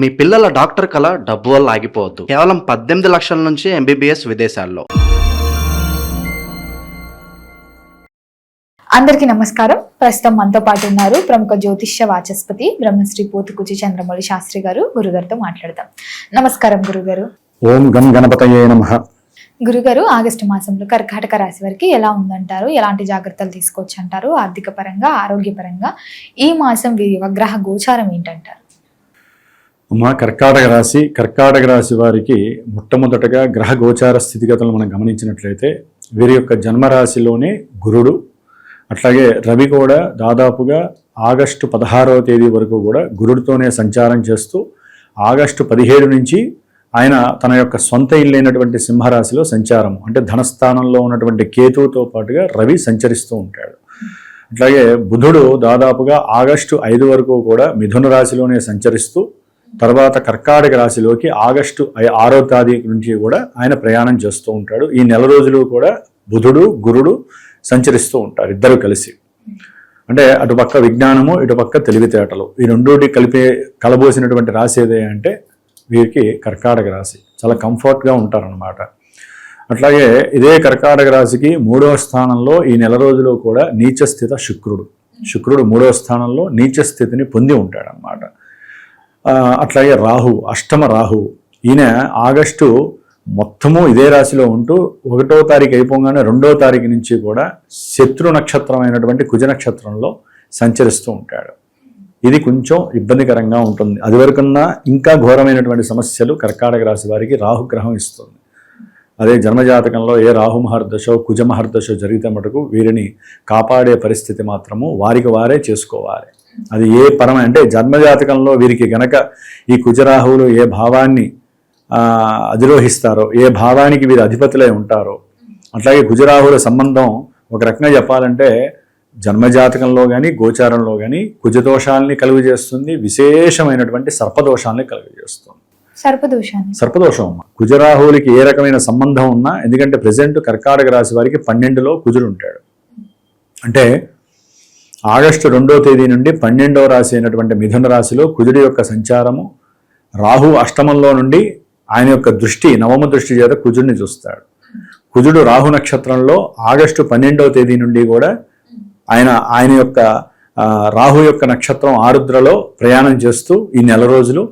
మీ పిల్లల డాక్టర్ కళ డబ్బు వల్ల ఆగిపోవద్దు. కేవలం 18 లక్షల నుంచి ఎంబీబీఎస్ విదేశాల్లో. అందరికీ నమస్కారం. ప్రస్తుతం మనతో పాటు ఉన్నారు ప్రముఖ జ్యోతిష్య వాచస్పతి బ్రహ్మశ్రీ పోతుకుచి చంద్రమౌళి శాస్త్రి గారు. గురుగారితో మాట్లాడదాం. నమస్కారం గురుగారు. ఓం గం గణపతయే నమః. గురుగారు, ఆగస్టు మాసంలో కర్కాటక రాశి వారికి ఎలా ఉందంటారు? ఎలాంటి జాగ్రత్తలు తీసుకోవచ్చు అంటారు? ఆర్థిక పరంగా, ఆరోగ్యపరంగా ఈ మాసం గ్రహ గోచారం ఏంటంటారు? మా కర్కాటక రాశి వారికి మొట్టమొదటగా గ్రహ గోచార స్థితిగతులను మనం గమనించినట్లయితే వీరి యొక్క జన్మరాశిలోనే గురుడు, అట్లాగే రవి కూడా దాదాపుగా ఆగస్టు 16వ తేదీ వరకు కూడా గురుడితోనే సంచారం చేస్తూ ఆగస్టు 17 నుంచి ఆయన తన యొక్క సొంత ఇల్లైనటువంటి సింహరాశిలో సంచారం, అంటే ధనస్థానంలో ఉన్నటువంటి కేతువుతో పాటుగా రవి సంచరిస్తూ ఉంటాడు. అట్లాగే బుధుడు దాదాపుగా ఆగస్టు 5 వరకు కూడా మిథున రాశిలోనే సంచరిస్తూ తర్వాత కర్కాటక రాశిలోకి ఆగస్టు 6వ తారీఖు నుంచి కూడా ఆయన ప్రయాణం చేస్తూ ఉంటాడు. ఈ నెల రోజులు కూడా బుధుడు గురుడు సంచరిస్తూ ఉంటారు, ఇద్దరు కలిసి. అంటే అటుపక్క విజ్ఞానము, ఇటుపక్క తెలివితేటలు, ఈ రెండోటి కలబోసినటువంటి రాశి ఏదే అంటే వీరికి కర్కాటక రాశి. చాలా కంఫర్ట్గా ఉంటారనమాట. అట్లాగే ఇదే కర్కాటక రాశికి 3వ స్థానంలో ఈ నెల రోజులు కూడా నీచస్థిత శుక్రుడు 3వ స్థానంలో నీచ స్థితిని పొంది ఉంటాడనమాట. అట్లాగే రాహు, అష్టమ రాహు, ఈయన ఆగస్టు మొత్తము ఇదే రాశిలో ఉంటూ 1వ తారీఖు అయిపోగానే 2వ తారీఖు నుంచి కూడా శత్రు నక్షత్రమైనటువంటి కుజ నక్షత్రంలో సంచరిస్తూ ఉంటాడు. ఇది కొంచెం ఇబ్బందికరంగా ఉంటుంది. అది వరకున్నా ఇంకా ఘోరమైనటువంటి సమస్యలు కర్కాటక రాశి వారికి రాహుగ్రహం ఇస్తుంది. అదే జన్మజాతకంలో ఏ రాహు మహర్దశో కుజ మహర్దశో జరిగితే మటుకు వీరిని కాపాడే పరిస్థితి మాత్రము వారికి వారే చేసుకోవాలి. అది ఏ అంటే జన్మజాతకంలో వీరికి గనక ఈ కుజరాహువులు ఏ భావాన్ని అధిరోహిస్తారో, ఏ భావానికి వీరు అధిపతులై ఉంటారో, అట్లాగే కుజరాహువుల సంబంధం ఒక రకంగా చెప్పాలంటే జన్మజాతకంలో కానీ గోచారంలో కానీ కుజదోషాలని కలుగజేస్తుంది, విశేషమైనటువంటి సర్పదోషాలని కలుగజేస్తుంది. సర్పదోషం అమ్మ. కుజరాహువులకి ఏ రకమైన సంబంధం ఉన్నా, ఎందుకంటే ప్రజెంట్ కర్కాటక రాశి వారికి 12లో కుజుడు ఉంటాడు. అంటే ఆగస్టు 2వ తేదీ నుండి 12వ రాశి అయినటువంటి మిథున రాశిలో కుజుడి యొక్క సంచారము, రాహు అష్టమంలో నుండి ఆయన యొక్క దృష్టి, నవమ దృష్టి చేత కుజుడిని చూస్తాడు. కుజుడు రాహు నక్షత్రంలో ఆగస్టు 12వ తేదీ నుండి కూడా ఆయన యొక్క రాహు యొక్క నక్షత్రం ఆరుద్రలో ప్రయాణం చేస్తూ ఈ నెల రోజులు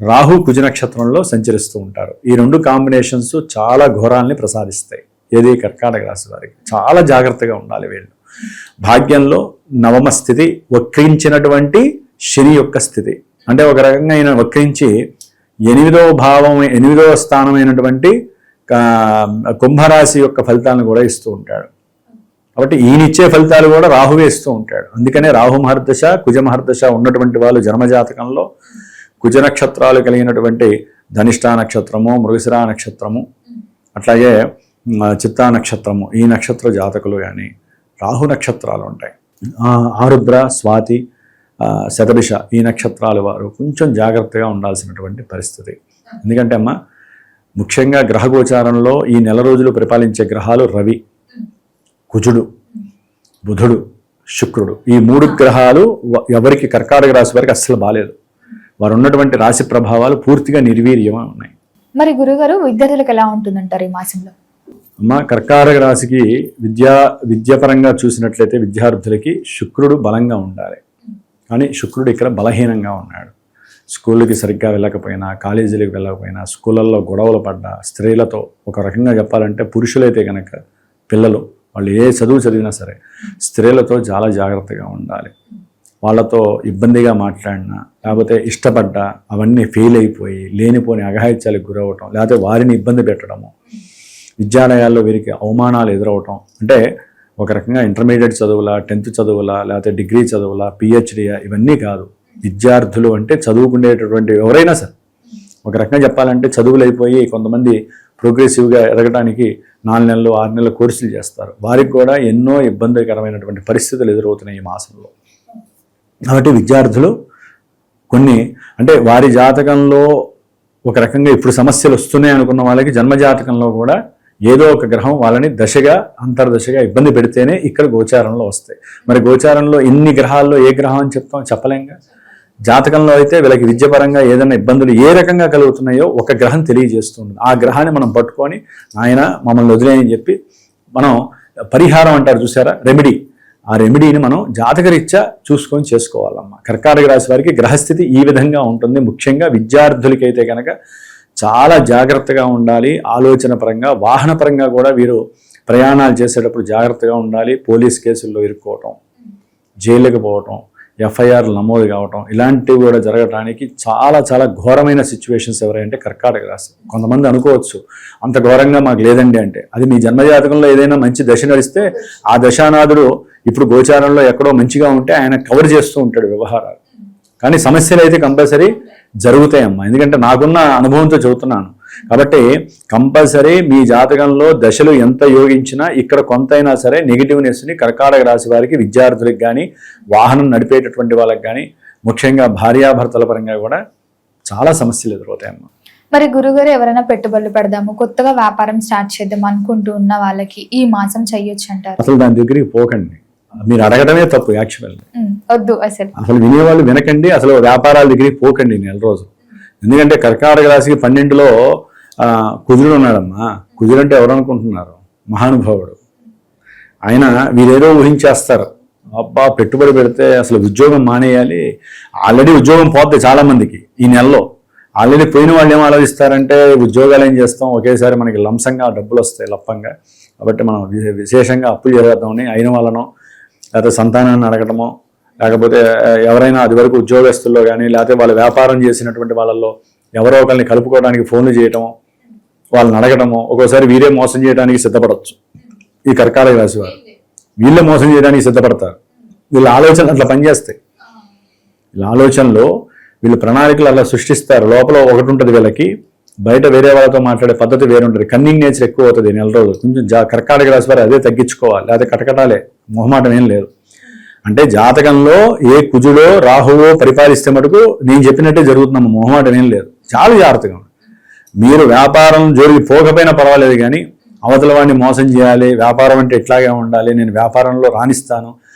రాహు కుజ నక్షత్రంలో సంచరిస్తూ ఉంటారు. ఈ రెండు కాంబినేషన్స్ చాలా ఘోరాల్ని ప్రసాదిస్తాయి. ఏది కర్కాటక రాశి వారికి చాలా జాగ్రత్తగా ఉండాలి వీళ్ళు. భాగ్యంలో నవమ స్థితి, వక్రించినటువంటి శని యొక్క స్థితి, అంటే ఒక రకంగా ఆయన వక్రించి 8వ స్థానమైనటువంటి కుంభరాశి యొక్క ఫలితాలను కూడా ఇస్తూ ఉంటాడు. కాబట్టి ఈయనిచ్చే ఫలితాలు కూడా రాహువే ఇస్తూ ఉంటాడు. అందుకనే రాహు మహర్దశ కుజ మహర్దశ ఉన్నటువంటి వాళ్ళు జన్మజాతకంలో కుజ నక్షత్రాలు కలిగినటువంటి ధనిష్టా నక్షత్రము, మృగశిరా నక్షత్రము, అట్లాగే చిత్తా నక్షత్రము, ఈ నక్షత్ర జాతకులు కానీ రాహు నక్షత్రాలు ఉంటాయి. ఆరుద్ర, స్వాతి, శతభిష ఈ నక్షత్రాల వారు కొంచెం జాగ్రత్తగా ఉండాల్సినటువంటి పరిస్థితి. ఎందుకంటే అమ్మ ముఖ్యంగా గ్రహ గోచారంలో ఈ నెల రోజులు పరిపాలించే గ్రహాలు రవి, కుజుడు, బుధుడు, శుక్రుడు. ఈ 3 గ్రహాలు ఎవరికి కర్కాటక రాశి వారికి అస్సలు బాలేదు. వారు ఉన్నటువంటి రాశి ప్రభావాలు పూర్తిగా నిర్వీర్యమై ఉన్నాయి. మరి గురుగారు, విద్యార్థులకు ఎలా ఉంటుందంటారు ఈ మాసంలో? అమ్మ కర్కాటక రాశికి విద్యాపరంగా చూసినట్లయితే విద్యార్థులకి శుక్రుడు బలంగా ఉండాలి. కానీ శుక్రుడు ఇక్కడ బలహీనంగా ఉన్నాడు. స్కూళ్ళకి సరిగ్గా వెళ్ళకపోయినా, కాలేజీలకు వెళ్ళకపోయినా, స్కూళ్ళల్లో గొడవలు పడ్డా, స్త్రీలతో ఒక రకంగా చెప్పాలంటే పురుషులైతే కనుక పిల్లలు వాళ్ళు ఏ చదువు చదివినా సరే స్త్రీలతో చాలా జాగ్రత్తగా ఉండాలి. వాళ్ళతో ఇబ్బందిగా మాట్లాడినా, లేకపోతే ఇష్టపడ్డా అవన్నీ ఫెయిల్ అయిపోయి లేనిపోని అఘాయిత్యాలకు గురవటం, లేకపోతే వారిని ఇబ్బంది పెట్టడము, విద్యాలయాల్లో వీరికి అవమానాలు ఎదురవటం. అంటే ఒక రకంగా ఇంటర్మీడియట్ చదువులా, 10th చదువులా, లేకపోతే డిగ్రీ చదువులా, PhDయా ఇవన్నీ కాదు. విద్యార్థులు అంటే చదువుకునేటటువంటి ఎవరైనా సరే ఒక రకంగా చెప్పాలంటే చదువులు అయిపోయి కొంతమంది ప్రోగ్రెసివ్గా ఎదగడానికి 4 నెలలు 6 నెలల కోర్సులు చేస్తారు. వారికి కూడా ఎన్నో ఇబ్బందికరమైనటువంటి పరిస్థితులు ఎదురవుతున్నాయి ఈ మాసంలో. కాబట్టి విద్యార్థులు కొన్ని అంటే వారి జాతకంలో ఒక రకంగా ఇప్పుడు సమస్యలు వస్తున్నాయి అనుకున్న వాళ్ళకి జన్మజాతకంలో కూడా ఏదో ఒక గ్రహం వాళ్ళని దశగా అంతర్దశగా ఇబ్బంది పెడితేనే ఇక్కడ గోచారంలో వస్తాయి. మరి గోచారంలో ఇన్ని గ్రహాల్లో ఏ గ్రహం అని చెప్పలేంగా. జాతకంలో అయితే వీళ్ళకి విద్యపరంగా ఏదైనా ఇబ్బందులు ఏ రకంగా కలుగుతున్నాయో ఒక గ్రహం తెలియజేస్తుంది. ఆ గ్రహాన్ని మనం పట్టుకొని ఆయన మమ్మల్ని వదిలేయని చెప్పి మనం పరిహారం అంటారు చూసారా, రెమెడీ, ఆ రెమెడీని మనం జాతకరీత్యా చూసుకొని చేసుకోవాలమ్మా. కర్కాటక రాశి వారికి గ్రహస్థితి ఈ విధంగా ఉంటుంది. ముఖ్యంగా విద్యార్థులకైతే కనుక చాలా జాగ్రత్తగా ఉండాలి. ఆలోచన పరంగా, వాహన పరంగా కూడా వీరు ప్రయాణాలు చేసేటప్పుడు జాగ్రత్తగా ఉండాలి. పోలీస్ కేసుల్లో ఇరుక్కోవటం, జైలుకి పోవటం, ఎఫ్ఐఆర్లు నమోదు కావటం, ఇలాంటివి కూడా జరగడానికి చాలా చాలా ఘోరమైన సిచ్యువేషన్స్ ఎవరంటే కర్కాటక రాశి. కొంతమంది అనుకోవచ్చు అంత ఘోరంగా మాకు లేదండి అంటే, అది మీ జన్మజాతకంలో ఏదైనా మంచి దశ నడిస్తే ఆ దశానాథుడు ఇప్పుడు గోచారంలో ఎక్కడో మంచిగా ఉంటే ఆయన కవర్ చేస్తూ ఉంటాడు వ్యవహారాలు. కానీ సమస్యలు అయితే కంపల్సరీ జరుగుతాయమ్మా. ఎందుకంటే నాకున్న అనుభవంతో చెబుతున్నాను కాబట్టి కంపల్సరీ మీ జాతకంలో దశలు ఎంత యోగించినా ఇక్కడ కొంతైనా సరే నెగిటివ్నెస్ని కర్కాటక రాశి వారికి, విద్యార్థులకు కానీ, వాహనం నడిపేటటువంటి వాళ్ళకి కానీ, ముఖ్యంగా భార్యాభర్తల పరంగా కూడా చాలా సమస్యలు ఎదురవుతాయమ్మా. మరి గురుగారు, ఎవరైనా పెట్టుబడులు పెడదాము, కొత్తగా వ్యాపారం స్టార్ట్ చేద్దాం అనుకుంటూ ఉన్న వాళ్ళకి ఈ మాసం చెయ్యొచ్చు అంటారు? అసలు దాని దగ్గరికి పోకండి, మీరు అడగడమే తప్పు. యాక్చువల్లీ వద్దు, అసలు వినేవాళ్ళు వినకండి, అసలు వ్యాపారాల దగ్గరికి పోకండి నెల రోజులు. ఎందుకంటే కర్కాటక రాశికి 12లో కుజుడు ఉన్నాడమ్మా. కుజుడు అంటే ఎవరు అనుకుంటున్నారు? మహానుభావుడు. ఆయన వీరేదో ఊహించేస్తారు, అబ్బా పెట్టుబడి పెడితే అసలు ఉద్యోగం మానేయాలి. ఆల్రెడీ ఉద్యోగం పోతే చాలా మందికి ఈ నెలలో. ఆల్రెడీ పోయిన వాళ్ళు ఏం ఆలోచిస్తారంటే ఉద్యోగాలు ఏం చేస్తాం, ఒకేసారి మనకి లంసంగా డబ్బులు వస్తాయి లప్పంగా, కాబట్టి మనం విశేషంగా అప్పులు చేద్దామని అయిన వాళ్ళనో లేకపోతే సంతానాన్ని అడగటమో, లేకపోతే ఎవరైనా అది వరకు ఉద్యోగస్తుల్లో కానీ లేకపోతే వాళ్ళు వ్యాపారం చేసినటువంటి వాళ్ళల్లో ఎవరో ఒకరిని కలుపుకోవడానికి ఫోన్లు చేయటమో, వాళ్ళని అడగటమో, ఒక్కోసారి వీరే మోసం చేయడానికి సిద్ధపడవచ్చు. ఈ కర్కాటక రాశి వారు వీళ్ళే మోసం చేయడానికి సిద్ధపడతారు. వీళ్ళ ఆలోచనలు అట్లా పనిచేస్తాయి. వీళ్ళ ఆలోచనలో వీళ్ళు ప్రణాళికలు అలా సృష్టిస్తారు. లోపల ఒకటి ఉంటుంది వీళ్ళకి, బయట వేరే వాళ్ళతో మాట్లాడే పద్ధతి వేరే ఉంటుంది. కన్నింగ్ నేచర్ ఎక్కువ అవుతుంది నెల రోజులు. కొంచెం కర్కాటక రాశి వారు అదే తగ్గించుకోవాలి, లేకపోతే కటకటాలే, మొహమాటం ఏం లేదు. అంటే జాతకంలో ఏ కుజుడో రాహువో పరిపాలిస్తే మటుకు నేను చెప్పినట్టే జరుగుతున్నాము, మొహమాటం ఏం లేదు. చాలా జాగ్రత్తగా మీరు వ్యాపారం జోలికి పోకపోయినా పర్వాలేదు, కానీ అవతల వాడిని మోసం చేయాలి, వ్యాపారం అంటే ఇట్లాగే ఉండాలి, నేను వ్యాపారంలో రాణిస్తాను,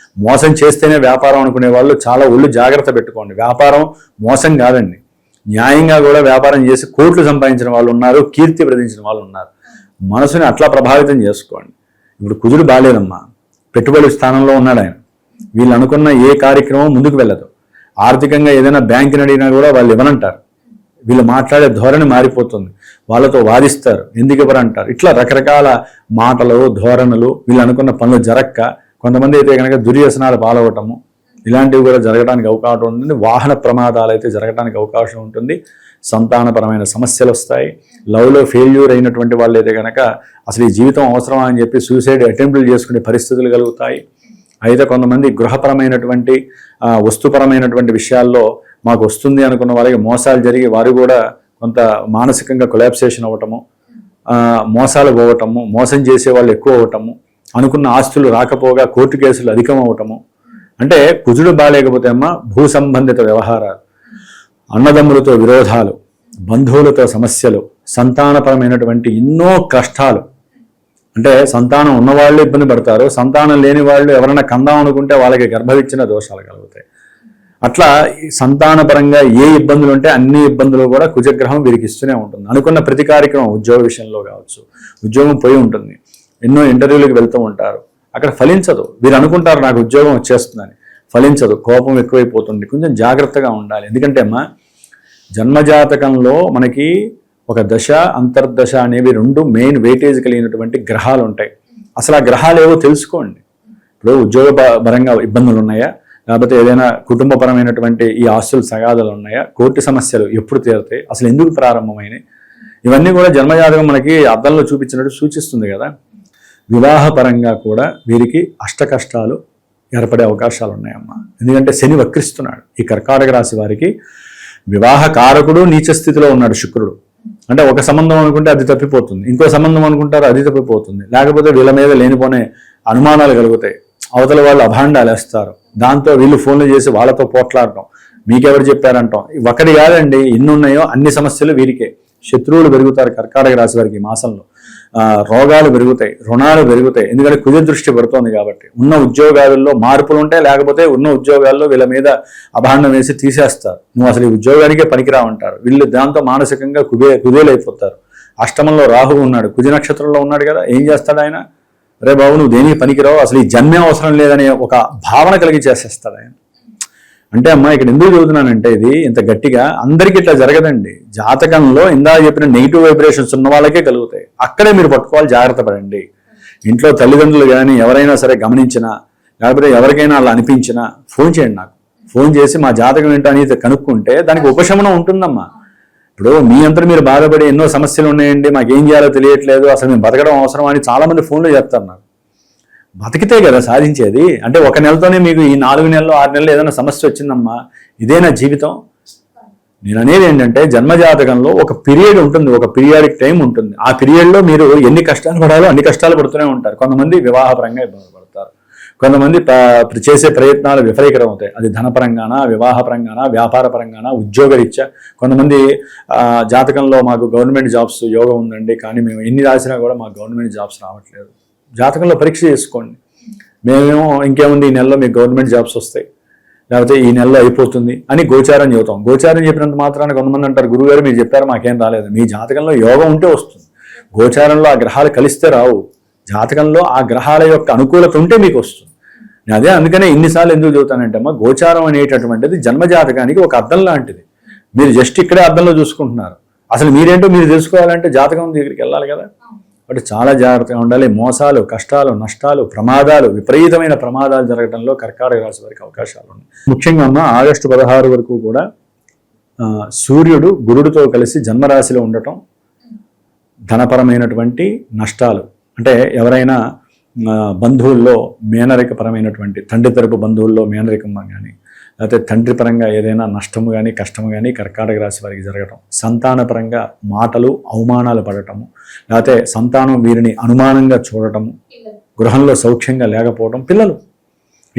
మోసం చేస్తేనే వ్యాపారం అనుకునే వాళ్ళు చాలా ఒళ్ళు జాగ్రత్త పెట్టుకోండి. వ్యాపారం మోసం కాదండి, న్యాయంగా కూడా వ్యాపారం చేసి కోట్లు సంపాదించిన వాళ్ళు ఉన్నారు, కీర్తి ప్రదించిన వాళ్ళు ఉన్నారు. మనసుని అట్లా ప్రభావితం చేసుకోండి. ఇప్పుడు కుజుడు బాలేదమ్మా, పెట్టుబడి స్థానంలో ఉన్నాడు ఆయన. వీళ్ళు అనుకున్న ఏ కార్యక్రమం ముందుకు వెళ్ళదు. ఆర్థికంగా ఏదైనా బ్యాంకుని అడిగినా కూడా వాళ్ళు ఇవ్వనంటారు. వీళ్ళు మాట్లాడే ధోరణి మారిపోతుంది, వాళ్ళతో వాదిస్తారు, ఎందుకు ఇవ్వరు అంటారు. ఇట్లా రకరకాల మాటలు, ధోరణులు, వీళ్ళు అనుకున్న పనులు జరక్క కొంతమంది అయితే కనుక దుర్వ్యసనాలు పాల్గొవటము, ఇలాంటివి కూడా జరగడానికి అవకాశం ఉంటుంది. వాహన ప్రమాదాలు అయితే జరగడానికి అవకాశం ఉంటుంది. సంతానపరమైన సమస్యలు వస్తాయి. లవ్లో ఫెయిల్యూర్ అయినటువంటి వాళ్ళు అయితే కనుక అసలు ఈ జీవితం అవసరమా అని చెప్పి సూసైడ్ అటెంప్ట్లు చేసుకునే పరిస్థితులు కలుగుతాయి. అయితే కొంతమంది గృహపరమైనటువంటి వస్తుపరమైనటువంటి విషయాల్లో మాకు వస్తుంది అనుకున్న వాళ్ళకి మోసాలు జరిగి వారు కూడా కొంత మానసికంగా కొలాప్సేషన్ అవ్వటము, మోసాలు పోవటము, మోసం చేసే వాళ్ళు ఎక్కువ అవ్వటము, అనుకున్న ఆస్తులు రాకపోగా కోర్టు కేసులు అధికం అవ్వటము. అంటే కుజుడు బాలేకపోతే అమ్మ భూ సంబంధిత వ్యవహారాలు, అన్నదమ్ములతో విరోధాలు, బంధువులతో సమస్యలు, సంతానపరమైనటువంటి ఎన్నో కష్టాలు. అంటే సంతానం ఉన్నవాళ్ళు ఇబ్బంది పడతారు, సంతానం లేని వాళ్ళు ఎవరైనా కందాం అనుకుంటే వాళ్ళకి గర్భవిచ్ఛిన్న దోషాలు కలుగుతాయి. అట్లా సంతానపరంగా ఏ ఇబ్బందులు ఉంటే అన్ని ఇబ్బందులు కూడా కుజగ్రహం వీరికి ఇస్తూనే ఉంటుంది. అనుకున్న ప్రతి కార్యక్రమం ఉద్యోగ విషయంలో కావచ్చు, ఉద్యోగం పోయి ఉంటుంది, ఎన్నో ఇంటర్వ్యూలకు వెళ్తూ ఉంటారు, అక్కడ ఫలించదు. వీరు అనుకుంటారు నాకు ఉద్యోగం వచ్చేస్తుందని, ఫలించదు, కోపం ఎక్కువైపోతుంది. కొంచెం జాగ్రత్తగా ఉండాలి. ఎందుకంటే అమ్మా జన్మజాతకంలో మనకి ఒక దశ, అంతర్దశ అనేవి రెండు మెయిన్ వెయిటేజ్ కలిగినటువంటి గ్రహాలు ఉంటాయి. అసలు ఆ గ్రహాలు ఏవో తెలుసుకోండి. ఇప్పుడు ఉద్యోగ పరంగా ఇబ్బందులు ఉన్నాయా, లేకపోతే ఏదైనా కుటుంబపరమైనటువంటి ఈ ఆస్తులు సగాదాలు ఉన్నాయా, కోర్టు సమస్యలు ఎప్పుడు తీరుతాయి, అసలు ఎందుకు ప్రారంభమైనాయి, ఇవన్నీ కూడా జన్మజాతకం మనకి అద్దంలో చూపించినట్టు సూచిస్తుంది కదా. వివాహపరంగా కూడా వీరికి అష్ట కష్టాలు ఏర్పడే అవకాశాలు ఉన్నాయమ్మా. ఎందుకంటే శని వక్రిస్తున్నాడు. ఈ కర్కాటక రాశి వారికి వివాహ కారకుడు నీచ స్థితిలో ఉన్నాడు శుక్రుడు. అంటే ఒక సంబంధం అనుకుంటే అది తప్పిపోతుంది, ఇంకో సంబంధం అనుకుంటారు అది తప్పిపోతుంది, లేకపోతే వీళ్ళ మీద లేనిపోనే అనుమానాలు కలుగుతాయి, అవతల వాళ్ళు అభాండాలు వేస్తారు, దాంతో వీళ్ళు ఫోన్లు చేసి వాళ్ళతో పోట్లాడటం, మీకెవరు చెప్పారంటాం. ఒకటి కాదండి, ఎన్ని ఉన్నాయో అన్ని సమస్యలు వీరికే. శత్రువులు పెరుగుతారు కర్కాటక రాశి వారికి ఈ మాసంలో. రోగాలు పెరుగుతాయి, రుణాలు పెరుగుతాయి. ఎందుకంటే కుజ దృష్టి పడుతోంది కాబట్టి. ఉన్న ఉద్యోగాలలో మార్పులు ఉంటాయి, లేకపోతే ఉన్న ఉద్యోగాల్లో వీళ్ళ మీద అభాండం వేసి తీసేస్తారు. నువ్వు అసలు ఈ ఉద్యోగానికే పనికిరావంటారు. వీళ్ళు దాంతో మానసికంగా కుదేలైపోతారు. అష్టమంలో రాహువు ఉన్నాడు, కుజ నక్షత్రంలో ఉన్నాడు కదా, ఏం చేస్తాడు ఆయన? రే బాబు నువ్వు దేనికి పనికిరావు, అసలు ఈ జన్మే అవసరం లేదనే ఒక భావన కలిగి చేసేస్తాడు ఆయన. అంటే అమ్మా ఇక్కడ ఎందుకు చదువుతున్నానంటే ఇది ఇంత గట్టిగా అందరికీ ఇట్లా జరగదండి. జాతకంలో ఇందాక చెప్పిన నెగిటివ్ వైబ్రేషన్స్ ఉన్న వాళ్ళకే కలుగుతాయి. అక్కడే మీరు పట్టుకోవాలి, జాగ్రత్త పడండి. ఇంట్లో తల్లిదండ్రులు కానీ ఎవరైనా సరే గమనించినా, లేకపోతే ఎవరికైనా అలా అనిపించినా ఫోన్ చేయండి నాకు. ఫోన్ చేసి మా జాతకం ఏంటో అనేది కనుక్కుంటే దానికి ఉపశమనం ఉంటుందమ్మా. ఇప్పుడు మీ అంతా మీరు బాధపడి ఎన్నో సమస్యలు ఉన్నాయండి, మాకేం చేయాలో తెలియట్లేదు, అసలు మేము బతకడం అవసరం అని చాలామంది ఫోన్లో చెప్తారు నాకు. బతికితే కదా సాధించేది. అంటే ఒక నెలతోనే మీకు ఈ 4 నెలలు 6 నెలలు ఏదైనా సమస్య వచ్చిందమ్మా, ఇదేనా జీవితం? నేను అనేది ఏంటంటే జన్మజాతకంలో ఒక పీరియడ్ ఉంటుంది, ఒక పీరియాడిక్ టైం ఉంటుంది. ఆ పీరియడ్లో మీరు ఎన్ని కష్టాలు పడాలో అన్ని కష్టాలు పడుతూనే ఉంటారు. కొంతమంది వివాహపరంగా ఇబ్బంది పడతారు, కొంతమంది చేసే ప్రయత్నాలు విఫలీకరం అవుతాయి. అది ధనపరంగానా, వివాహపరంగానా, వ్యాపార పరంగానా, ఉద్యోగరీత్యా. కొంతమంది జాతకంలో మాకు గవర్నమెంట్ జాబ్స్ యోగం ఉందండి, కానీ మేము ఎన్ని రాసినా కూడా మాకు గవర్నమెంట్ జాబ్స్ రావట్లేదు. జాతకంలో పరీక్ష చేసుకోండి. మేమేమో ఇంకేముంది ఈ నెలలో మీకు గవర్నమెంట్ జాబ్స్ వస్తాయి, లేకపోతే ఈ నెలలో అయిపోతుంది అని గోచారం చెబుతాం. గోచారం చెప్పినంత మాత్రాన్ని కొంతమంది అంటారు, గురువుగారు మీరు చెప్పారు మాకేం రాలేదు. మీ జాతకంలో యోగం ఉంటే వస్తుంది, గోచారంలో ఆ గ్రహాలు కలిస్తే రావు. జాతకంలో ఆ గ్రహాల యొక్క అనుకూలత ఉంటే మీకు వస్తుంది. అదే అందుకనే ఇన్నిసార్లు ఎందుకు చెబుతానంటే అమ్మా, గోచారం అనేటటువంటిది జన్మజాతకానికి ఒక అద్దం లాంటిది. మీరు జస్ట్ ఇక్కడే అద్దంలో చూసుకుంటున్నారు. అసలు మీరేంటో మీరు తెలుసుకోవాలంటే జాతకం దగ్గరికి వెళ్ళాలి కదా. అంటే చాలా జాగ్రత్తగా ఉండాలి. మోసాలు, కష్టాలు, నష్టాలు, ప్రమాదాలు, విపరీతమైన ప్రమాదాలు జరగడంలో కర్కాటక రాశి వారికి అవకాశాలు ఉన్నాయి. ముఖ్యంగా అమ్మ ఆగస్టు 16 వరకు కూడా సూర్యుడు గురుడితో కలిసి జన్మరాశిలో ఉండటం ధనపరమైనటువంటి నష్టాలు. అంటే ఎవరైనా బంధువుల్లో మేనరికపరమైనటువంటి తండ్రి తరపు బంధువుల్లో మేనరికం కానీ, లేకపోతే తండ్రి పరంగా ఏదైనా నష్టము కానీ కష్టము కానీ కర్కాటక రాశి వారికి జరగటం, సంతానపరంగా మాటలు అవమానాలు పడటము, లేకపోతే సంతానం వీరిని అనుమానంగా చూడటము, గృహంలో సౌఖ్యంగా లేకపోవడం, పిల్లలు.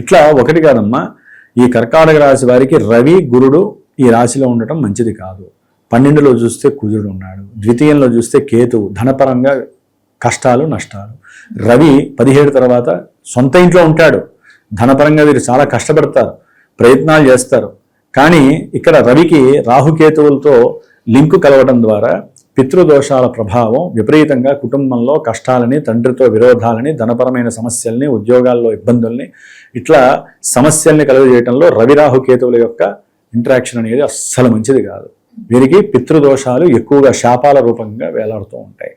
ఇట్లా ఒకటి కాదమ్మా, ఈ కర్కాటక రాశి వారికి రవి గురుడు ఈ రాశిలో ఉండటం మంచిది కాదు. 12లో చూస్తే కుజుడు ఉన్నాడు, ద్వితీయంలో చూస్తే కేతువు, ధనపరంగా కష్టాలు నష్టాలు. రవి 17 తర్వాత సొంత ఇంట్లో ఉంటాడు, ధనపరంగా వీరు చాలా కష్టపడతారు, ప్రయత్నాలు చేస్తారు. కానీ ఇక్కడ రవికి రాహుకేతువులతో లింకు కలవడం ద్వారా పితృదోషాల ప్రభావం విపరీతంగా కుటుంబంలో కష్టాలని, తండ్రితో విరోధాలని, ధనపరమైన సమస్యల్ని, ఉద్యోగాల్లో ఇబ్బందుల్ని, ఇట్లా సమస్యల్ని కలుగజేయడంలో రవి రాహుకేతువుల యొక్క ఇంటరాక్షన్ అనేది అస్సలు మంచిది కాదు. వీరికి పితృదోషాలు ఎక్కువగా శాపాల రూపంగా వేలాడుతూ ఉంటాయి.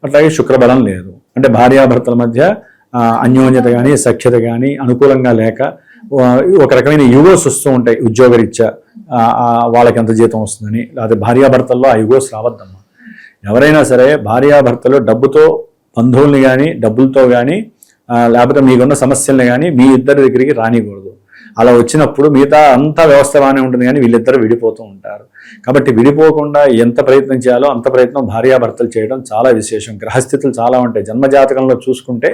అట్లాగే శుక్రబలం లేదు. అంటే భార్యాభర్తల మధ్య అన్యోన్యత కానీ సఖ్యత కానీ అనుకూలంగా లేక ఒక రకమైన యుగోస్ వస్తూ ఉంటాయి. ఉద్యోగరీత్యా వాళ్ళకి ఎంత జీతం వస్తుందని, లేకపోతే భార్యాభర్తల్లో ఆ యుగోస్ రావద్దమ్మా. ఎవరైనా సరే భార్యాభర్తలు డబ్బుతో బంధువుల్ని కానీ డబ్బులతో కానీ లేకపోతే మీకున్న సమస్యల్ని కానీ మీ ఇద్దరి దగ్గరికి రానికూడదు. అలా వచ్చినప్పుడు మిగతా అంతా వ్యవస్థ బాగానే ఉంటుంది, కానీ వీళ్ళిద్దరు విడిపోతూ ఉంటారు. కాబట్టి విడిపోకుండా ఎంత ప్రయత్నం చేయాలో అంత ప్రయత్నం భార్యాభర్తలు చేయడం చాలా విశేషం. గ్రహస్థితులు చాలా ఉంటాయి. జన్మజాతకంలో చూసుకుంటే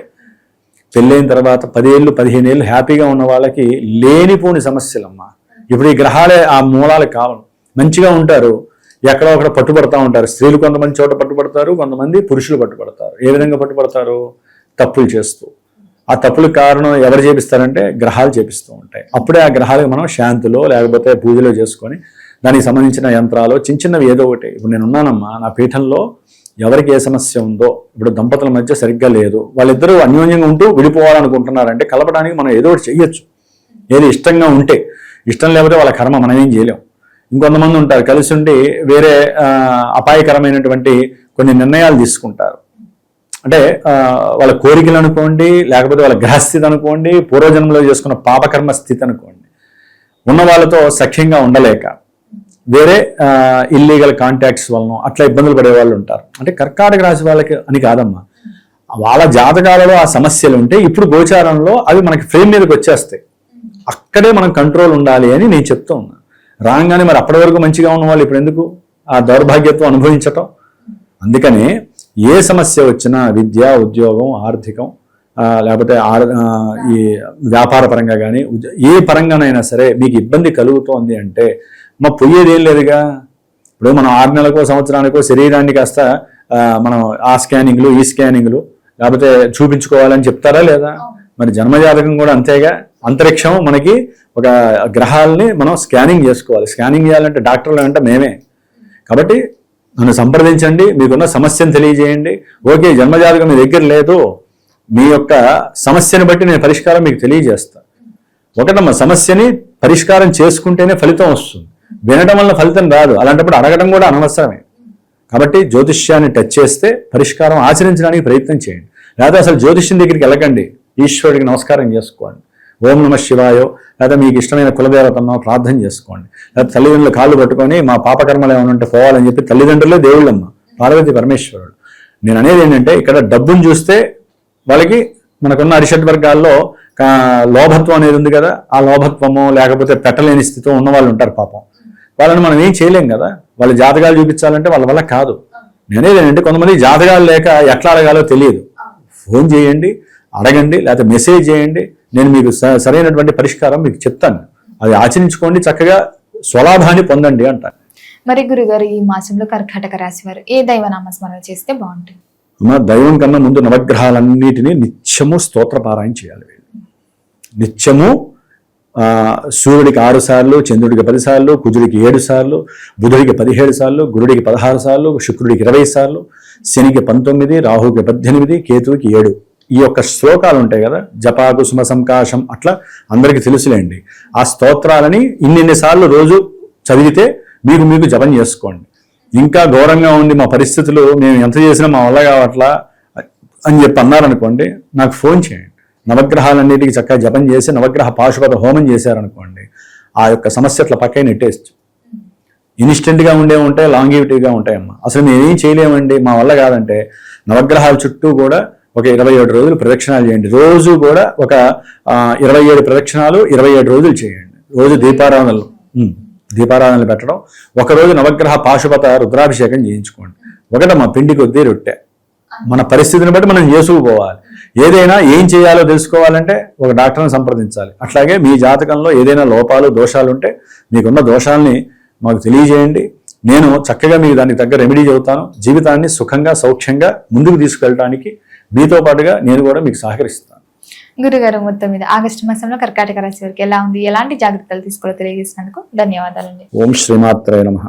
పెళ్ళైన తర్వాత 10 ఏళ్ళు 15 ఏళ్ళు హ్యాపీగా ఉన్న వాళ్ళకి లేనిపోని సమస్యలమ్మా. ఇప్పుడు ఈ గ్రహాలే ఆ మూలాలు కావాలి. మంచిగా ఉంటారు, ఎక్కడో ఒకడ పట్టుబడతా ఉంటారు. స్త్రీలు కొంతమంది చోట పట్టుబడతారు, కొంతమంది పురుషులు పట్టుబడతారు. ఏ విధంగా పట్టుబడతారు? తప్పులు చేస్తూ. ఆ తప్పులకు కారణం ఎవరు చేపిస్తారంటే గ్రహాలు చేపిస్తూ ఉంటాయి. అప్పుడే ఆ గ్రహాలకు మనం శాంతిలో లేకపోతే పూజలో చేసుకొని దానికి సంబంధించిన యంత్రాలు చిన్నవి ఏదో ఒకటి. ఇప్పుడు నేను ఉన్నానమ్మా, నా పీఠంలో ఎవరికి ఏ సమస్య ఉందో, ఇప్పుడు దంపతుల మధ్య సరిగ్గా లేదు, వాళ్ళిద్దరూ అన్యోన్యంగా ఉంటూ విడిపోవాలనుకుంటున్నారంటే కలపడానికి మనం ఏదో ఒకటి చెయ్యొచ్చు. ఏది ఇష్టంగా ఉంటే. ఇష్టం లేకపోతే వాళ్ళ కర్మ మనం ఏం చేయలేం. ఇంకొంతమంది ఉంటారు కలిసి ఉండి వేరే అపాయకరమైనటువంటి కొన్ని నిర్ణయాలు తీసుకుంటారు. అంటే వాళ్ళ కోరికలు అనుకోండి, లేకపోతే వాళ్ళ గ్రహస్థితి అనుకోండి, పూర్వజన్మలో చేసుకున్న పాపకర్మ స్థితి అనుకోండి, ఉన్న వాళ్ళతో సఖ్యంగా ఉండలేక వేరే ఇల్లీగల్ కాంటాక్ట్స్ వలన అట్లా ఇబ్బందులు పడే వాళ్ళు ఉంటారు. అంటే కర్కాటక రాశి వాళ్ళకి అని కాదమ్మా, వాళ్ళ జాతకాలలో ఆ సమస్యలు ఉంటే ఇప్పుడు గోచారంలో అవి మనకి ఫ్రేమ్ మీదకి వచ్చేస్తాయి. అక్కడే మనం కంట్రోల్ ఉండాలి అని నేను చెప్తూ ఉన్నాను. రాగానే మరి అప్పటి వరకు మంచిగా ఉన్న వాళ్ళు ఇప్పుడు ఎందుకు ఆ దౌర్భాగ్యత్వం అనుభవించటం? అందుకనే ఏ సమస్య వచ్చినా విద్య, ఉద్యోగం, ఆర్థికం, లేకపోతే ఈ వ్యాపార పరంగా కానీ ఏ పరంగానైనా సరే మీకు ఇబ్బంది కలుగుతోంది అంటే మా పోయేది ఏం లేదుగా. ఇప్పుడు మనం 6 నెలలకో సంవత్సరానికో శరీరాన్ని కాస్త మనం ఆ స్కానింగ్లు ఈ స్కానింగ్లు లేకపోతే చూపించుకోవాలని చెప్తారా లేదా? మరి జన్మజాతకం కూడా అంతేగా. అంతరిక్షం మనకి ఒక గ్రహాలని మనం స్కానింగ్ చేసుకోవాలి. స్కానింగ్ చేయాలంటే డాక్టర్లు అంటే మేమే. కాబట్టి నన్ను సంప్రదించండి, మీకున్న సమస్యను తెలియజేయండి. ఓకే, జన్మజాతకం మీ దగ్గర లేదు, మీ యొక్క సమస్యను బట్టి నేను పరిష్కారం మీకు తెలియజేస్తాను. ఒకటమ్మ, సమస్యని పరిష్కారం చేసుకుంటేనే ఫలితం వస్తుంది, వినడం వల్ల ఫలితం రాదు. అలాంటప్పుడు అడగడం కూడా అనవసరమే. కాబట్టి జ్యోతిష్యాన్ని టచ్ చేస్తే పరిష్కారం ఆచరించడానికి ప్రయత్నం చేయండి. లేదా అసలు జ్యోతిష్యం దగ్గరికి వెళ్ళకండి, ఈశ్వరుడికి నమస్కారం చేసుకోండి, ఓం నమ శివాయో, లేదా మీకు ఇష్టమైన కులదేవతనో ప్రార్థన చేసుకోండి. లేదా తల్లిదండ్రులు కాళ్ళు పట్టుకొని మా పాపకర్మలు ఏమైనా ఉంటే పోవాలని చెప్పి, తల్లిదండ్రులే దేవుళ్ళమ్మ, పార్వతి పరమేశ్వరుడు. నేను అనేది ఏంటంటే, ఇక్కడ డబ్బును చూస్తే వాళ్ళకి మనకున్న అరిషడ్ వర్గాల్లో లోభత్వం అనేది ఉంది కదా, ఆ లోభత్వము లేకపోతే పెట్టలేని స్థితిలో ఉన్న వాళ్ళు ఉంటారు పాపం. వాళ్ళని మనం ఏం చేయలేం కదా. వాళ్ళ జాతకాలు చూపించాలంటే వాళ్ళ వల్ల కాదు. నేనేది ఏంటంటే, కొంతమంది జాతకాలు లేక ఎట్లా అడగాలో తెలియదు. ఫోన్ చేయండి, అడగండి, లేకపోతే మెసేజ్ చేయండి, నేను మీకు సరైనటువంటి పరిష్కారం మీకు చెప్తాను. అది ఆచరించుకోండి, చక్కగా స్వలాభాన్ని పొందండి అంటాను. మరి గురుగారు, ఈ మాసంలో కర్కాటక రాశి వారు ఏ దైవనామస్మరణ చేస్తే బాగుంటుంది? దైవం కన్నా ముందు నవగ్రహాలన్నిటినీ నిత్యము స్తోత్రపారాయణ చేయాలి. నిత్యము సూర్యుడికి 6 సార్లు, చంద్రుడికి 10 సార్లు, కుజుడికి 7 సార్లు, బుధుడికి 17 సార్లు, గురుడికి 16 సార్లు, శుక్రుడికి 20 సార్లు, శనికి 19, రాహుకి 18, కేతువుకి 7. ఈ యొక్క శ్లోకాలు ఉంటాయి కదా, జపాకు సుమ సంకాశం, అట్లా అందరికీ తెలుసులేండి. ఆ స్తోత్రాలని ఇన్నిన్ని సార్లు రోజు చదివితే మీకు జపం చేసుకోండి. ఇంకా ఘోరంగా ఉంది మా పరిస్థితులు, మేము ఎంత చేసినా మా వల్ల కావట్లా అని చెప్పి అన్నారనుకోండి, నాకు ఫోన్ చేయండి. నవగ్రహాలన్నిటికీ చక్కగా జపం చేసి నవగ్రహ పాశుపత హోమం చేశారనుకోండి, ఆ యొక్క సమస్య అట్లా పక్కన నెట్టేచ్చు. ఇన్స్టెంట్గా ఉంటాయి, లాంగివిటీగా ఉంటాయమ్మా. అసలు మేము ఏం చేయలేమండి, మా వల్ల కాదంటే, నవగ్రహాల చుట్టూ కూడా ఒక 27 రోజులు ప్రదక్షిణాలు చేయండి. రోజు కూడా ఒక 27 ప్రదక్షిణాలు 27 రోజులు చేయండి. రోజు దీపారాధనలు పెట్టడం. ఒకరోజు నవగ్రహ పాశుపత రుద్రాభిషేకం చేయించుకోండి. ఒకటమ్మా, పిండి కొద్దీ రొట్టె. మన పరిస్థితిని బట్టి మనం చేసుకుపోవాలి. ఏదైనా ఏం చేయాలో తెలుసుకోవాలంటే ఒక డాక్టర్ని సంప్రదించాలి. అట్లాగే మీ జాతకంలో ఏదైనా లోపాలు దోషాలు ఉంటే మీకున్న దోషాలని మాకు తెలియజేయండి. నేను చక్కగా మీకు దానికి తగ్గ రెమెడీ చెబుతాను. జీవితాన్ని సుఖంగా సౌఖ్యంగా ముందుకు తీసుకెళ్ళడానికి మీతో పాటుగా నేను కూడా మీకు సహకరిస్తాను. గురుగారు, మొత్తం మీద ఆగస్టు మాసంలో కర్కాటక రాశి వారికి ఎలా ఉంది, ఎలాంటి జాగ్రత్తలు తీసుకోవాలో తెలియజేసినందుకు ధన్యవాదాలండి. ఓం శ్రీమాత్రే నమః.